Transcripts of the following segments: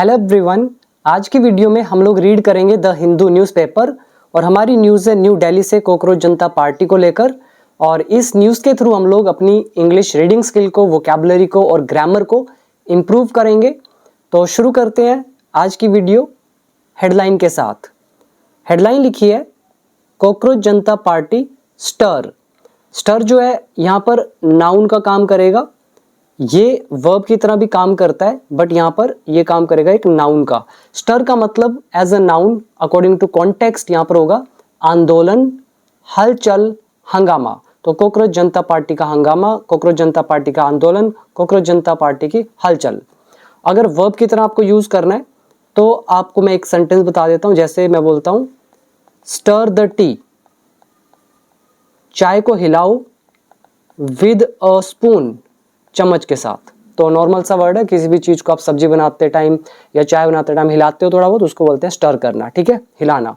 Hello everyone, आज की video में हम लोग रीड करेंगे द हिंदू न्यूज़पेपर और हमारी न्यूज़ है न्यू दिल्ली से कॉकरोच जनता पार्टी को लेकर। और इस न्यूज़ के थ्रू हम लोग अपनी इंग्लिश रीडिंग स्किल को, वोकैबुलरी को और ग्रामर को इम्प्रूव करेंगे। तो शुरू करते हैं आज की वीडियो हेडलाइन के साथ। हेडलाइन लिखी है कॉकरोच जनता पार्टी स्टर। स्टर जो है यहाँ पर नाउन का काम करेगा, ये वर्ब की तरह भी काम करता है बट यहाँ पर ये काम करेगा एक नाउन का। स्टर का मतलब as a noun according to context यहाँ पर होगा आंदोलन, हलचल, हंगामा। तो कॉकरोच जनता पार्टी का हंगामा, कॉकरोच जनता पार्टी का आंदोलन, कॉकरोच जनता पार्टी की हलचल। अगर वर्ब की तरह आपको यूज करना है तो आपको मैं एक सेंटेंस बता देता हूं। जैसे मैं बोलता हूं स्टर द टी, चाय को हिलाओ विद अ स्पून, चम्मच के साथ। तो नॉर्मल सा वर्ड है, किसी भी चीज को आप सब्जी बनाते टाइम या चाय बनाते टाइम हिलाते हो थोड़ा बहुत, उसको बोलते हैं स्टर करना, ठीक है, हिलाना।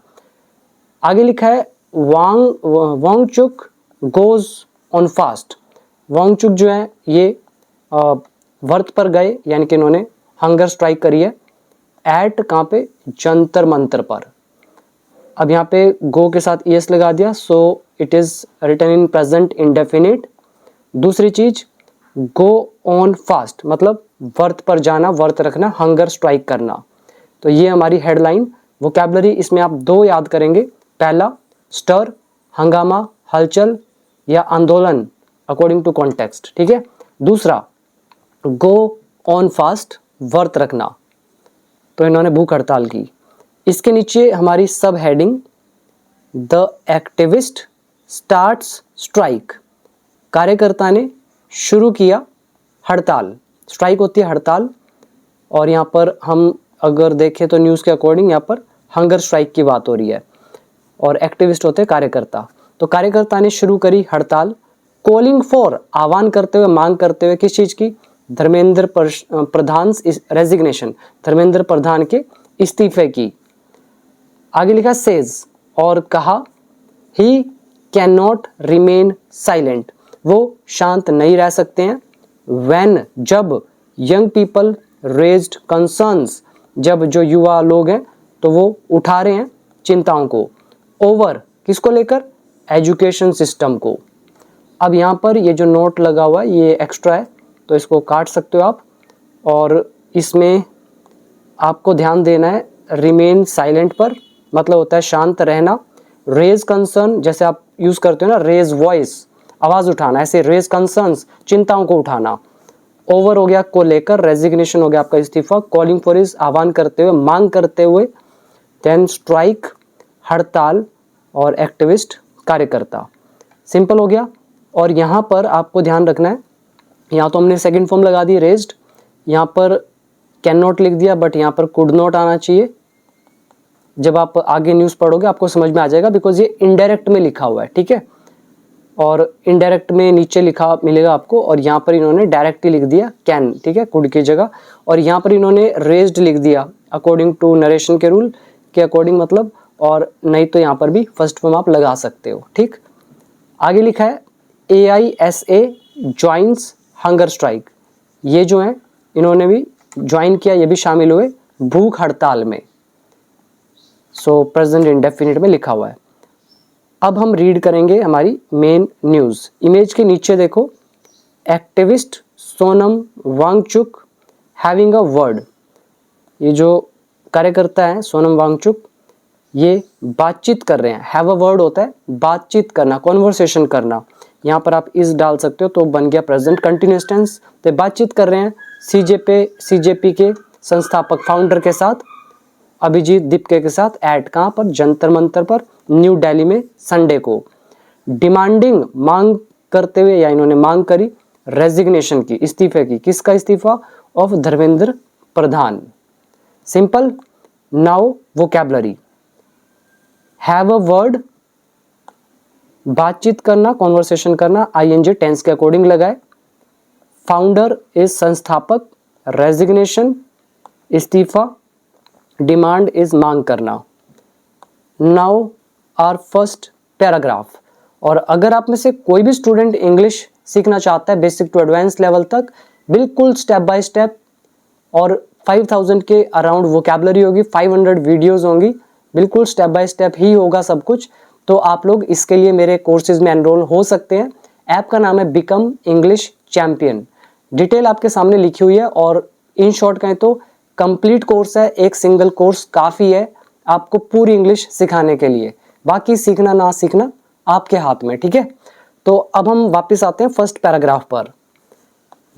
आगे लिखा है Wangchuk goes on fast. Wangchuk जो है ये व्रत पर गए, यानी कि इन्होंने हंगर स्ट्राइक करी है। एट कहाँ पे? जंतर मंतर पर। अब यहाँ पे गो के साथ ईएस लगा दिया, so it is written in present indefinite. दूसरी चीज गो ऑन फास्ट मतलब व्रत पर जाना, व्रत रखना, हंगर स्ट्राइक करना। तो ये हमारी हेडलाइन। वोकैबुलरी इसमें आप दो याद करेंगे। पहला स्टर, हंगामा, हलचल या आंदोलन अकॉर्डिंग टू कॉन्टेक्स्ट, ठीक है। दूसरा गो ऑन फास्ट, व्रत रखना। तो इन्होंने भूख हड़ताल की। इसके नीचे हमारी सब heading the activist starts strike. कार्यकर्ता ने शुरू किया हड़ताल। स्ट्राइक होती है हड़ताल, और यहाँ पर हम अगर देखें तो न्यूज़ के अकॉर्डिंग यहाँ पर हंगर स्ट्राइक की बात हो रही है, और एक्टिविस्ट होते हैं कार्यकर्ता। तो कार्यकर्ता ने शुरू करी हड़ताल। कॉलिंग फॉर, आह्वान करते हुए, मांग करते हुए, किस चीज़ की? धर्मेंद्र प्रधान रेजिग्नेशन, धर्मेंद्र प्रधान के इस्तीफे की। आगे लिखा सेज, और कहा he can not remain silent, वो शांत नहीं रह सकते हैं। व्हेन, जब, यंग पीपल रेज्ड कंसर्न्स, जब जो युवा लोग हैं तो वो उठा रहे हैं चिंताओं को। ओवर, किसको लेकर? एजुकेशन सिस्टम को। अब यहाँ पर ये जो नोट लगा हुआ है ये एक्स्ट्रा है, तो इसको काट सकते हो आप। और इसमें आपको ध्यान देना है रिमेन साइलेंट पर, मतलब होता है शांत रहना। रेज कंसर्न, जैसे आप यूज करते हो ना रेज वॉइस, आवाज उठाना, ऐसे रेज कंसर्न्स, चिंताओं को उठाना। ओवर हो गया को लेकर, रेजिग्नेशन हो गया आपका इस्तीफा, कॉलिंग फॉर इज आह्वान करते हुए, मांग करते हुए, देन स्ट्राइक हड़ताल, और एक्टिविस्ट कार्यकर्ता। सिंपल हो गया। और यहाँ पर आपको ध्यान रखना है, यहाँ तो हमने सेकंड फॉर्म लगा दी रेज्ड, यहाँ पर कैन नॉट लिख दिया बट यहाँ पर कुड नॉट आना चाहिए। जब आप आगे न्यूज़ पढ़ोगे आपको समझ में आ जाएगा, बिकॉज ये इनडायरेक्ट में लिखा हुआ है, ठीक है। और इनडायरेक्ट में नीचे लिखा मिलेगा आपको, और यहाँ पर इन्होंने डायरेक्ट ही लिख दिया कैन, ठीक है, कुड की जगह। और यहाँ पर इन्होंने रेज्ड लिख दिया अकॉर्डिंग टू नरेशन के रूल के अकॉर्डिंग, मतलब, और नहीं तो यहाँ पर भी फर्स्ट फॉर्म आप लगा सकते हो, ठीक। आगे लिखा है AISA ज्वाइंस हंगर स्ट्राइक। ये जो है इन्होंने भी ज्वाइन किया, ये भी शामिल हुए भूख हड़ताल में। सो प्रेजेंट इंडेफिनिट में लिखा हुआ है। अब हम रीड करेंगे हमारी मेन न्यूज़। इमेज के नीचे देखो, activist Sonam Wangchuk having a word. ये जो कार्यकर्ता है सोनम वांगचुक, ये बातचीत कर रहे हैं। हैव अ वर्ड होता है बातचीत करना, कॉन्वर्सेशन करना। यहाँ पर आप इस डाल सकते हो तो बन गया प्रेजेंट कंटिन्यूअस टेंस। तो बातचीत कर रहे हैं सीजेपी के संस्थापक फाउंडर के साथ, अभिजीत दीपके के साथ। एट कहाँ पर? जंतर मंतर पर, न्यू दिल्ली में, संडे को। डिमांडिंग, मांग करते हुए, या इन्होंने मांग करी रेजिग्नेशन की, इस्तीफे की। किसका इस्तीफा? Of Dharmendra Pradhan. Simple. Now vocabulary, have a word बातचीत करना, कॉन्वर्सेशन करना, ING टेंस के अकॉर्डिंग लगाए। फाउंडर इज संस्थापक, रेजिग्नेशन इस्तीफा, डिमांड इज मांग करना। Now our first paragraph. और अगर आप में से कोई भी स्टूडेंट इंग्लिश सीखना चाहता है बेसिक टू एडवांस लेवल तक, बिल्कुल स्टेप बाय स्टेप और 5000 के अराउंड वोकैबलरी होगी, 500 वीडियोस होंगी, बिल्कुल स्टेप बाय स्टेप ही होगा सब कुछ। तो आप लोग इसके लिए मेरे कोर्सेज में एनरोल हो सकते हैं। ऐप का नाम है बिकम इंग्लिश चैंपियन। डिटेल आपके सामने लिखी हुई है और इन शॉर्ट कहें तो कंप्लीट कोर्स है, एक सिंगल कोर्स काफ़ी है आपको पूरी इंग्लिश सिखाने के लिए। बाकी सीखना ना सीखना आपके हाथ में, ठीक है। तो अब हम वापस आते हैं फर्स्ट पैराग्राफ पर।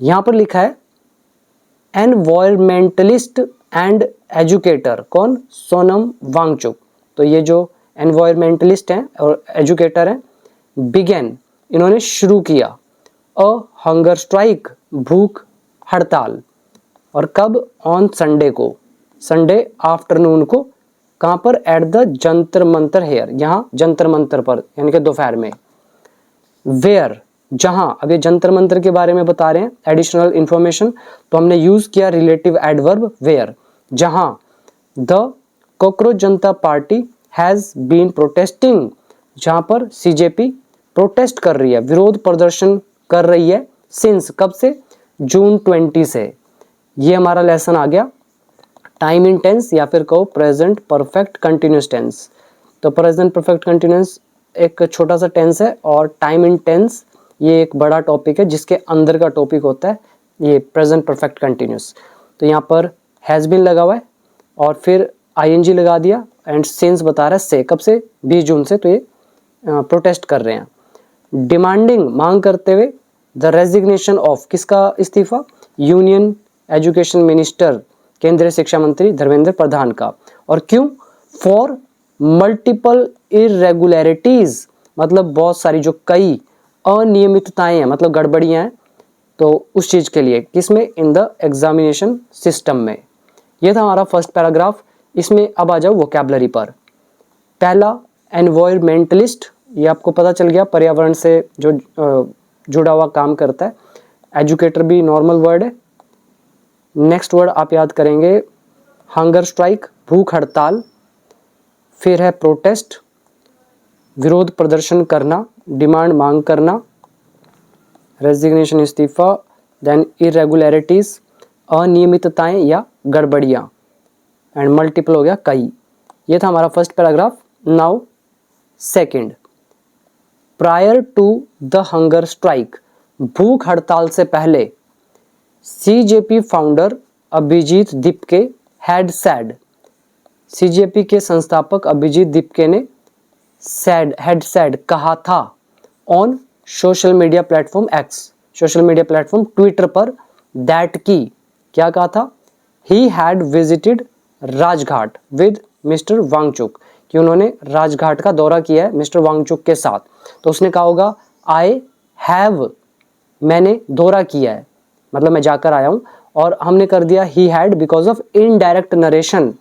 यहां पर लिखा है एनवायरमेंटलिस्ट एंड एजुकेटर, कौन? सोनम वांगचुक। तो ये जो एनवायरमेंटलिस्ट हैं और एजुकेटर हैं, बिगेन इन्होंने शुरू किया अ हंगर स्ट्राइक, भूख हड़ताल। और कब? ऑन संडे को, संडे आफ्टरनून को। कहां पर? At the Jantar Mantar here, यहाँ जंतर मंतर पर, यानी कि दोपहर में। वेयर, जहां। अब ये जंतर मंतर के बारे में बता रहे हैं, एडिशनल इंफॉर्मेशन, तो हमने यूज किया रिलेटिव एडवर्ब वेयर। जहां the cockroach Janata party has been protesting, जहां पर सीजेपी प्रोटेस्ट कर रही है, विरोध प्रदर्शन कर रही है, सिंस, कब से? जून 20 से। ये हमारा लेसन आ गया। टाइम इन टेंस या फिर कहो प्रेजेंट परफेक्ट कंटिन्यूस टेंस। तो प्रेजेंट परफेक्ट कंटिन्यूस एक छोटा सा टेंस है और टाइम इन टेंस ये एक बड़ा टॉपिक है जिसके अंदर का टॉपिक होता है ये प्रेजेंट परफेक्ट कंटिन्यूस। तो यहाँ पर हैज़ बीन लगा हुआ है और फिर आईएनजी लगा दिया एंड सिंस बता रहा है से, कब से? 20 जून से। तो ये प्रोटेस्ट कर रहे हैं। डिमांडिंग, मांग करते हुए, द रेजिग्नेशन ऑफ, किसका इस्तीफा? यूनियन एजुकेशन मिनिस्टर, केंद्रीय शिक्षा मंत्री धर्मेंद्र प्रधान का। और क्यों? फॉर मल्टीपल इरेगुलरिटीज, मतलब बहुत सारी जो कई अनियमितताएं हैं, मतलब गड़बड़ियां हैं, तो उस चीज के लिए। किसमें? इन द एग्जामिनेशन सिस्टम में। यह था हमारा फर्स्ट पैराग्राफ। इसमें अब आ जाओ वोकैबलरी पर। पहला एनवायरमेंटलिस्ट, ये आपको पता चल गया, पर्यावरण से जो जुड़ा हुआ काम करता है। एजुकेटर भी नॉर्मल वर्ड है। नेक्स्ट वर्ड आप याद करेंगे हंगर स्ट्राइक, भूख हड़ताल। फिर है प्रोटेस्ट, विरोध प्रदर्शन करना, डिमांड मांग करना, रेजिग्नेशन इस्तीफा, देन इरेगुलरिटीज अनियमितताएं या गड़बड़ियां, एंड मल्टीपल हो गया कई। ये था हमारा first paragraph. Now second, prior to the hunger strike, भूख हड़ताल से पहले, CJP founder Abhijeet Dipke had said, CJP के संस्थापक अभिजीत दीपके ने हैड सैड कहा था, on social media platform X, social media platform Twitter पर, दैट की, क्या कहा था? He had visited Rajghat with mister Wangchuk, कि उन्होंने राजघाट का दौरा किया है मिस्टर वांगचुक के साथ। तो उसने कहा होगा आई हैव, मैंने दौरा किया है, मतलब मैं जाकर आया हूं। और हमने कर दिया he had because of indirect narration,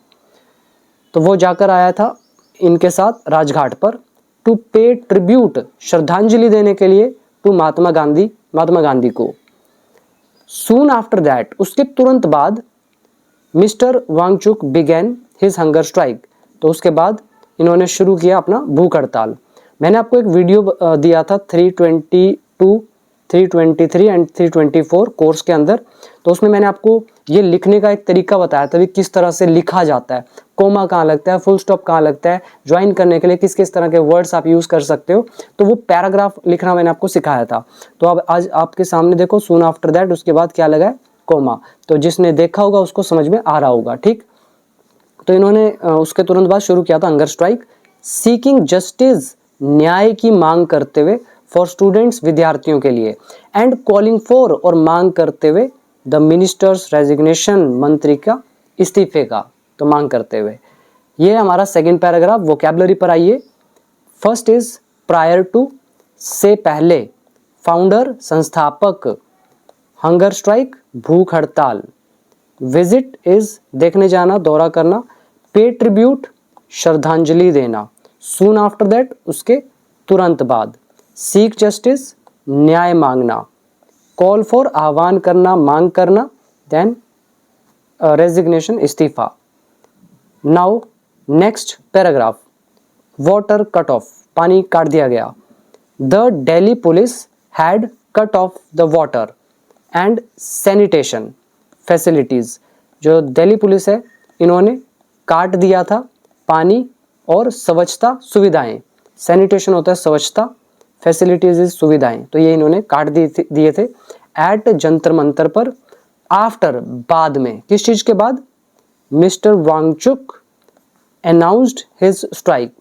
तो वो जाकर आया था इनके साथ राजघाट पर, टू पे ट्रिब्यूट, श्रद्धांजलि देने के लिए, टू महात्मा गांधी को। सून आफ्टर दैट, उसके तुरंत बाद, mister Wangchuk began his hunger strike, तो उसके बाद इन्होंने शुरू किया अपना भूख हड़ताल। मैंने आपको एक वीडियो दिया था 322, 323 एंड 324 कोर्स के अंदर, तो उसमें मैंने आपको ये लिखने का एक तरीका बताया था, किस तरह से लिखा जाता है, कोमा कहाँ लगता है, फुल स्टॉप कहाँ लगता है, ज्वाइन करने के लिए किस किस तरह के वर्ड्स आप यूज कर सकते हो। तो वो पैराग्राफ लिखना मैंने आपको सिखाया था। तो अब आज आपके सामने देखो, सून आफ्टर दैट, उसके बाद क्या लगा है? कोमा। तो जिसने देखा होगा उसको समझ में आ रहा होगा, ठीक। तो इन्होंने उसके तुरंत बाद शुरू किया था हंगर स्ट्राइक, सीकिंग जस्टिस, न्याय की मांग करते हुए, फॉर स्टूडेंट्स, विद्यार्थियों के लिए, एंड कॉलिंग फॉर, और मांग करते हुए, द मिनिस्टर्स रेजिग्नेशन, मंत्री का इस्तीफे का, तो मांग करते हुए। ये हमारा सेकंड पैराग्राफ। वोकैबलरी पर आइए। फर्स्ट इज प्रायर टू, से पहले, फाउंडर, संस्थापक, हंगर स्ट्राइक, भूख हड़ताल, विजिट इज, देखने जाना, दौरा करना, पे ट्रिब्यूट, श्रद्धांजलि देना, सून आफ्टर दैट, उसके तुरंत बाद, सीक जस्टिस, न्याय मांगना, कॉल फॉर, आह्वान करना, मांग करना, देन रेजिग्नेशन, इस्तीफा। Now next paragraph, water cut off, पानी काट दिया गया। The Delhi police had cut off the water and sanitation facilities, जो दिल्ली पुलिस है इन्होंने काट दिया था पानी और स्वच्छता सुविधाएं, सैनिटेशन होता है स्वच्छता, फैसिलिटीज इज सुविधाएं, तो ये इन्होंने काट दिए थे एट जंतर मंतर पर, आफ्टर बाद में, किस चीज के बाद, mister Wangchuk announced his strike,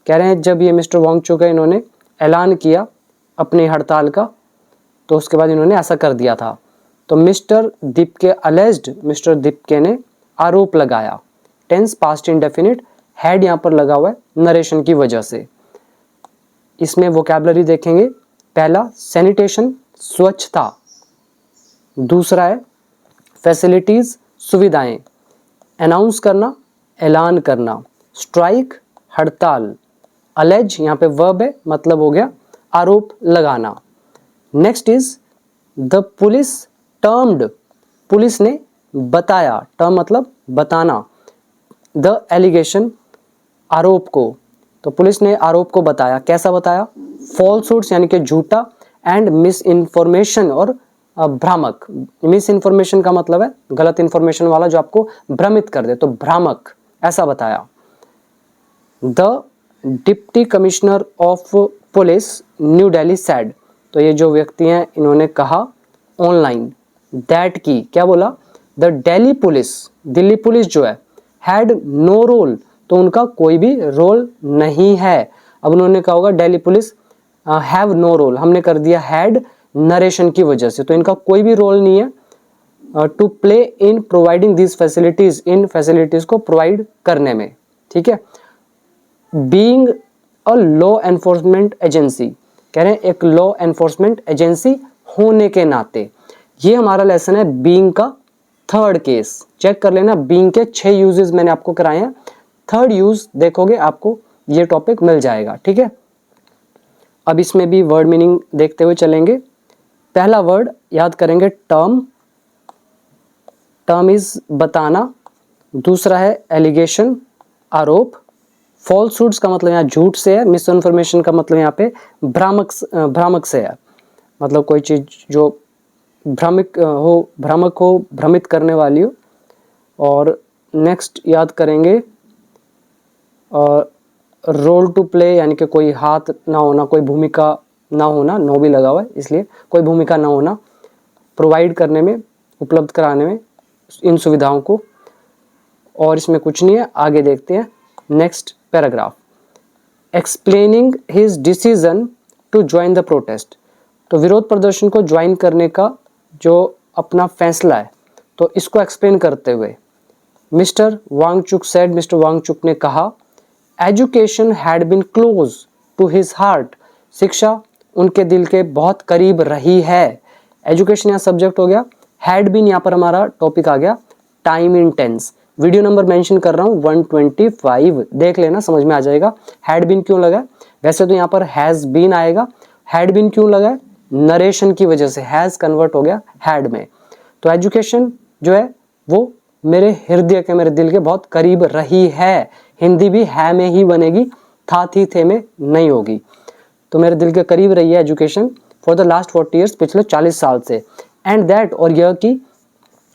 कह रहे हैं जब ये मिस्टर वांगचुक है इन्होंने ऐलान किया अपनी हड़ताल का तो उसके बाद इन्होंने ऐसा कर दिया था। तो mister Dipke alleged, mister Dipke ने आरोप लगाया, टेंस पास्ट इंडेफिनिट, हैड यहाँ पर लगा हुआ है नरेशन की वजह से। इसमें वोकैबुलरी देखेंगे, पहला सैनिटेशन स्वच्छता, दूसरा है फैसिलिटीज सुविधाएं, अनाउंस करना ऐलान करना, स्ट्राइक हड़ताल, अलेज यहाँ पे वर्ब है मतलब हो गया आरोप लगाना। Next is the police termed, police ने बताया, टर्म मतलब बताना, द एलिगेशन आरोप को, तो पुलिस ने आरोप को बताया, कैसा बताया, फॉल्सूट्स यानी कि झूठा, एंड मिस इन्फॉर्मेशन और भ्रामक, मिस इन्फॉर्मेशन का मतलब है गलत इन्फॉर्मेशन वाला जो आपको भ्रमित कर दे, तो भ्रामक ऐसा बताया। The deputy commissioner of police new Delhi sad, तो ये जो व्यक्ति हैं इन्होंने कहा ऑनलाइन, दैट की क्या बोला, the Delhi police, Delhi police जो है, हैड नो रोल, तो उनका कोई भी रोल नहीं है। अब उन्होंने कहा होगा Delhi police have no role, हमने कर दिया हैड नरेशन की वजह से, तो इनका कोई भी रोल नहीं है to play in providing this facilities, in facilities को प्रोवाइड करने में, ठीक है। Being a law enforcement agency, कह रहे हैं एक लॉ एनफोर्समेंट एजेंसी होने के नाते, ये हमारा लेसन है बीइंग का थर्ड केस, चेक कर लेना, बीइंग के 6 यूजेस मैंने आपको कराए हैं, थर्ड यूज देखोगे आपको ये टॉपिक मिल जाएगा, ठीक है। अब इसमें भी वर्ड मीनिंग देखते हुए चलेंगे। पहला वर्ड याद करेंगे टर्म, टर्म इज बताना, दूसरा है एलिगेशन आरोप, फॉल्सूट्स का मतलब यहाँ झूठ से है, मिस इन्फॉर्मेशन का मतलब यहाँ पे भ्रामक से है, मतलब कोई चीज जो भ्रामक हो, भ्रमित करने वाली हो। और नेक्स्ट याद करेंगे रोल टू प्ले, यानी कि कोई हाथ ना होना, कोई भूमिका ना होना, नो भी लगा हुआ है इसलिए, कोई भूमिका ना होना, प्रोवाइड करने में, उपलब्ध कराने में इन सुविधाओं को। और इसमें कुछ नहीं है, आगे देखते हैं next paragraph. Explaining his decision to join the protest, तो विरोध प्रदर्शन को ज्वाइन करने का जो अपना फैसला है, तो इसको एक्सप्लेन करते हुए mister Wangchuk said, mister Wangchuk ने कहा, education had been close to his heart, शिक्षा उनके दिल के बहुत करीब रही है। एजुकेशन यहाँ सब्जेक्ट हो गया, हैड बीन यहाँ पर हमारा टॉपिक आ गया time in tense, video number mention कर रहा हूँ 125, देख लेना समझ में आ जाएगा हैड बीन क्यों लगा है। वैसे तो यहाँ पर हैज बीन आएगा, हैड बीन क्यों लगा है, नरेशन की वजह से हैज कन्वर्ट हो गया हैड में। तो एजुकेशन जो है वो मेरे हृदय के, मेरे दिल के बहुत करीब रही है, हिंदी भी है में ही बनेगी, था थी थे में नहीं होगी। तो मेरे दिल के करीब रही है education for the last 40 years, पिछले 40 साल से। एंड दैट, और यह कि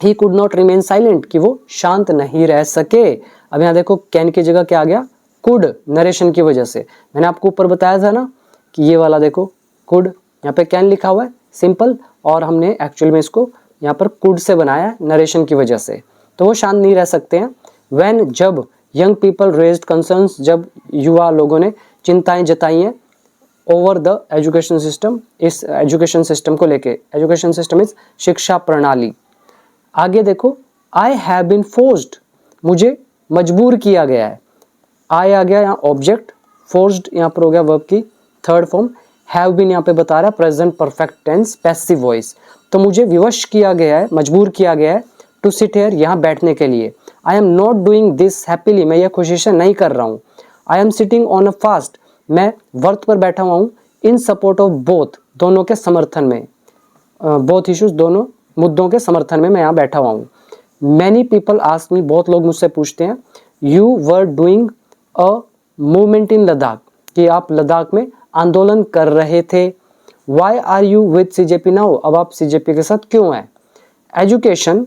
he could not remain silent, कि वो शांत नहीं रह सके। अब यहाँ देखो कैन की जगह क्या आ गया, कुड, नरेशन की वजह से। मैंने आपको ऊपर बताया था ना कि ये वाला देखो कुड, यहाँ पे कैन लिखा हुआ है सिंपल, और हमने एक्चुअल में इसको यहाँ पर कुड से बनाया है नरेशन की वजह से। तो वो शांत नहीं रह सकते हैं। व्हेन, जब यंग पीपल रेज्ड कंसर्न्स, जब युवा लोगों ने चिंताएं जताई हैं ओवर द एजुकेशन सिस्टम, इस एजुकेशन सिस्टम को लेके। एजुकेशन सिस्टम इज शिक्षा प्रणाली। आगे देखो, आई हैव बीन फोर्स्ड, मुझे मजबूर किया गया है। आई आ गया यहाँ ऑब्जेक्ट, फोर्स्ड यहाँ पर हो गया वर्ब की थर्ड फॉर्म, हैव बीन यहाँ पे बता रहा है present perfect tense passive voice. तो मुझे विवश किया गया है, मजबूर किया गया है टू सिट हेयर, यहाँ बैठने के लिए। I am not doing this happily, मैं यह खुशी से नहीं कर रहा हूँ। I am sitting on a fast, मैं व्रत पर बैठा हुआ हूँ। इन सपोर्ट ऑफ बोथ, दोनों के समर्थन में, बोथ इश्यूज, दोनों मुद्दों के समर्थन में मैं यहाँ बैठा हुआ हूँ। मैनी पीपल आस्क मी, बहुत लोग मुझसे पूछते हैं, you were doing a movement in Ladakh, कि आप लद्दाख में आंदोलन कर रहे थे। Why are you with CJP now, अब आप सीजेपी के साथ क्यों हैं। Education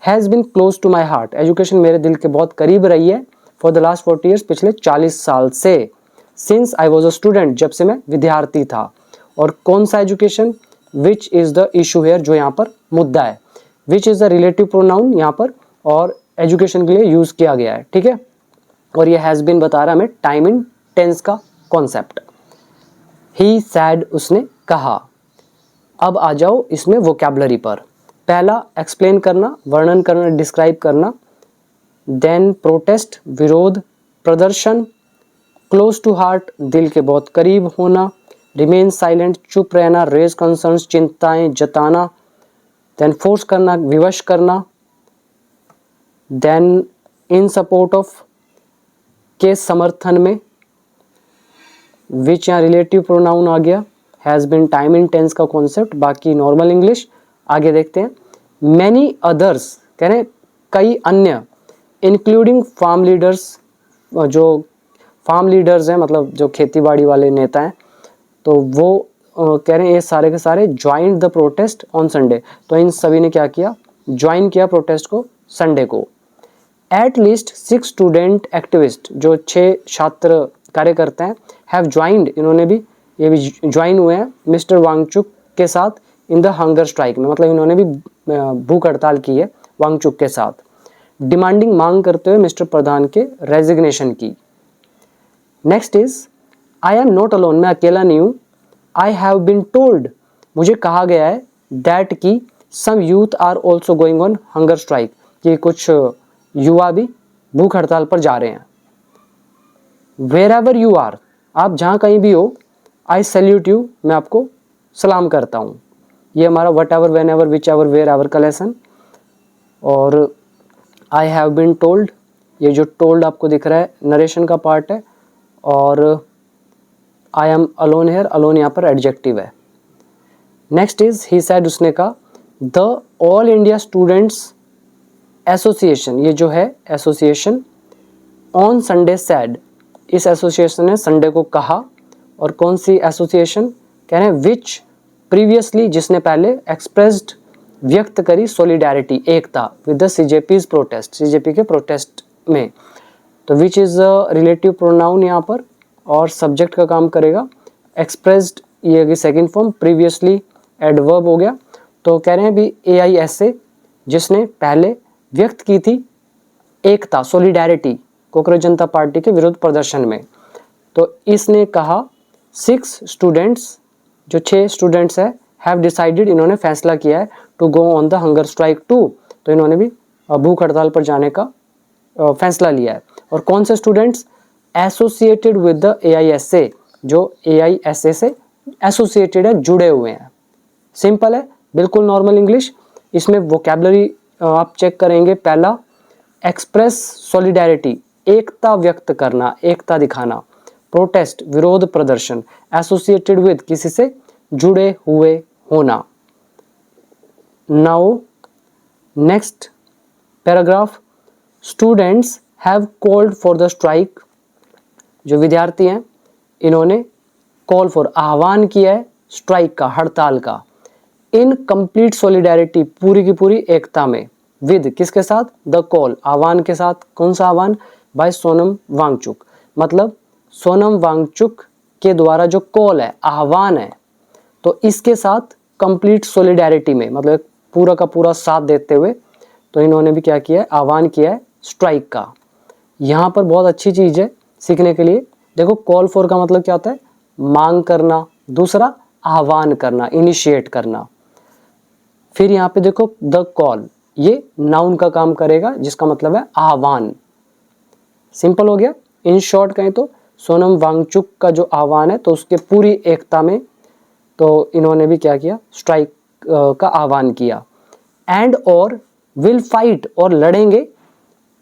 has been close to my heart, education मेरे दिल के बहुत करीब रही है फॉर द लास्ट 40 ईयर्स, पिछले 40 साल से, since I was a student, जब से मैं विद्यार्थी था। और कौन सा education, which is the issue here, जो यहाँ पर मुद्दा है, which is the relative pronoun यहाँ पर, और एजुकेशन के लिए यूज़ किया गया है, ठीक है। और ये हैज़ बिन बता रहा है हमें टाइम इन टेंस का कॉन्सेप्ट। ही सैड, उसने कहा। अब आ जाओ इसमें वोकैबुलरी पर। पहला एक्सप्लेन करना, वर्णन करना, डिस्क्राइब करना। देन प्रोटेस्ट, विरोध, प्रदर्शन। क्लोज टू हार्ट, दिल के बहुत करीब होना। रिमेन साइलेंट, चुप रहना। रेज कंसर्न्स, चिंताएं जताना। देन फोर्स करना, विवश करना। देन इन सपोर्ट ऑफ, के समर्थन में। विच यहाँ रिलेटिव प्रोनाउन आ गया। Has been time in tense का कॉन्सेप्ट, बाकी नॉर्मल इंग्लिश। आगे देखते हैं। मैनी अदर्स, कह रहे हैं कई अन्य, इंक्लूडिंग फार्म लीडर्स, जो फार्म लीडर्स हैं मतलब जो खेती बाड़ी वाले नेता हैं, तो वो कह रहे हैं ये सारे के सारे join the protest on Sunday, तो इन सभी ने क्या किया, ज्वाइन किया प्रोटेस्ट को संडे को। एट लीस्ट 6 स्टूडेंट एक्टिविस्ट, जो 6 छात्र कार्यकर्ता हैं, हैव ज्वाइंड, इन्होंने भी, ये भी ज्वाइन हुए हैं मिस्टर वांगचुक के साथ इन द हंगर स्ट्राइक में, मतलब इन्होंने भी भूख हड़ताल की है वांगचुक के साथ। डिमांडिंग, मांग करते हुए मिस्टर प्रधान के रेजिग्नेशन की। Next is I am not alone, मैं अकेला नहीं हूँ। आई हैव बीन टोल्ड, मुझे कहा गया है, दैट की some youth are also going on hunger strike, कि कुछ युवा भी भूख हड़ताल पर जा रहे हैं। वेर एवर यू आर, आप जहाँ कहीं भी हो, आई सैल्यूट यू, मैं आपको सलाम करता हूँ। ये हमारा whatever, whenever, whichever, wherever का लेसन। और आई हैव बीन टोल्ड, ये जो टोल्ड आपको दिख रहा है नरेशन का पार्ट है। और I am alone here, alone यहाँ पर एडजेक्टिव है। नेक्स्ट इज ही सैड, उसने कहा। The all India students association, ये जो है एसोसिएशन, ऑन संडे सैड, इस एसोसिएशन ने संडे को कहा। और कौन सी एसोसिएशन, कह रहे हैं विच प्रीवियसली, जिसने पहले एक्सप्रेस्ड, व्यक्त करी, सोलिडैरिटी, एकता, विद द सीजेपीज प्रोटेस्ट, सीजेपी के प्रोटेस्ट में। तो विच इज रिलेटिव प्रोनाउन यहाँ पर, और सब्जेक्ट का काम करेगा। एक्सप्रेस्ड ये सेकंड फॉर्म, प्रीवियसली एडवर्ब हो गया। तो कह रहे हैं भी AISA, जिसने पहले व्यक्त की थी एकता, सोलिडैरिटी, कोकरोच जनता पार्टी के विरोध प्रदर्शन में। तो इसने कहा 6 स्टूडेंट्स, जो 6 स्टूडेंट्स है, हैव डिसाइडेड, इन्होंने फैसला किया है, to go on the hunger strike too, तो इन्होंने भी भूख हड़ताल पर जाने का फैसला लिया है। और कौन से students, associated with the AISA, जो AISA से एसोसिएटेड है, जुड़े हुए हैं। सिंपल है, बिल्कुल नॉर्मल इंग्लिश। इसमें वोकैबुलरी आप चेक करेंगे। पहला, एक्सप्रेस सॉलिडैरिटी, एकता व्यक्त करना, एकता दिखाना। प्रोटेस्ट, विरोध प्रदर्शन। एसोसिएटेड विद, किसी से जुड़े हुए होना। Now next paragraph, students have called for the strike, जो विद्यार्थी हैं इन्होंने कॉल फॉर, आह्वान किया है स्ट्राइक का, हड़ताल का। इन कंप्लीट सॉलिडैरिटी, पूरी की पूरी एकता में। विद, किसके साथ, द कॉल, आह्वान के साथ। कौन सा आह्वान, बाय सोनम वांगचुक, मतलब सोनम वांगचुक के द्वारा जो कॉल है, आह्वान है, तो इसके साथ कंप्लीट सॉलिडैरिटी में, मतलब पूरा का पूरा साथ देते हुए, तो इन्होंने भी क्या किया है, आह्वान किया है स्ट्राइक का। यहाँ पर बहुत अच्छी चीज़ है सीखने के लिए। देखो, कॉल फॉर का मतलब क्या होता है, मांग करना। दूसरा, आह्वान करना, इनिशिएट करना। फिर यहाँ पे देखो द कॉल, ये नाउन का काम करेगा, जिसका मतलब है आह्वान। सिंपल हो गया। इन शॉर्ट कहें तो सोनम वांगचुक का जो आह्वान है, तो उसके पूरी एकता में तो इन्होंने भी क्या किया, स्ट्राइक का आह्वान किया। एंड और विल फाइट, और लड़ेंगे,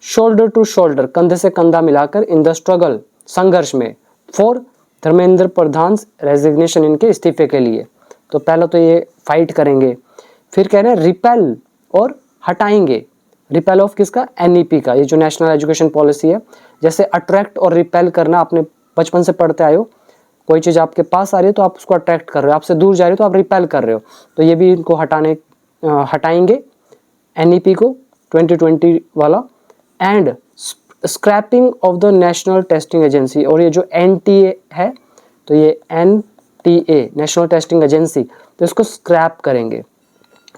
शोल्डर टू शोल्डर, कंधे से कंधा मिलाकर, इन द स्ट्रगल, संघर्ष में, फॉर धर्मेंद्र प्रधान रेजिग्नेशन, इनके इस्तीफे के लिए। तो पहला तो ये फाइट करेंगे। फिर कह रहे हैं रिपेल, और हटाएंगे। रिपेल ऑफ किसका, NEP का, ये जो नेशनल एजुकेशन पॉलिसी है। जैसे अट्रैक्ट और रिपेल करना, आपने बचपन से पढ़ते आए हो। कोई चीज़ आपके पास आ रही है तो आप उसको अट्रैक्ट कर रहे हो, आपसे दूर जा रही हो तो आप रिपेल कर रहे हो। तो ये भी इनको हटाएंगे NEP को। 2020 वाला, and scrapping of the National Testing Agency, और ये जो NTA है तो ये NTA नेशनल टेस्टिंग एजेंसी, तो इसको स्क्रैप करेंगे।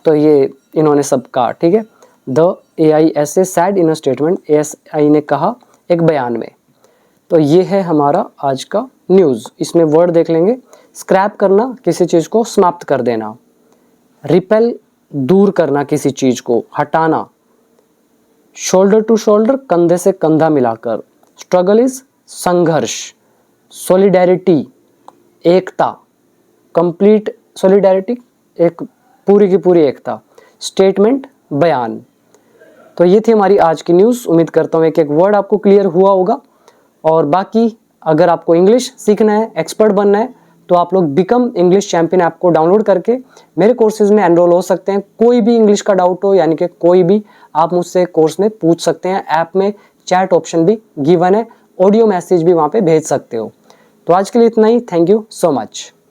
तो ये इन्होंने सब कहा, ठीक है। The AISA sad in a statement, ASI ने कहा एक बयान में। तो ये है हमारा आज का न्यूज़। इसमें वर्ड देख लेंगे। स्क्रैप करना, किसी चीज़ को समाप्त कर देना। रिपेल, दूर करना, किसी चीज़ को हटाना। शोल्डर टू शोल्डर, कंधे से कंधा मिलाकर। स्ट्रगल इज संघर्ष। सॉलिडेरिटी, एकता। कंप्लीट सॉलिडेरिटी, एक पूरी की पूरी एकता। स्टेटमेंट, बयान। तो ये थी हमारी आज की न्यूज़। उम्मीद करता हूँ एक एक वर्ड आपको क्लियर हुआ होगा। और बाकी अगर आपको इंग्लिश सीखना है, एक्सपर्ट बनना है, तो आप लोग बिकम इंग्लिश चैंपियन ऐप को डाउनलोड करके मेरे कोर्सेज में एनरोल हो सकते हैं। कोई भी इंग्लिश का डाउट हो, यानी कि कोई भी, आप मुझसे कोर्स में पूछ सकते हैं। ऐप में चैट ऑप्शन भी गिवन है, ऑडियो मैसेज भी वहाँ पे भेज सकते हो। तो आज के लिए इतना ही। Thank you so much.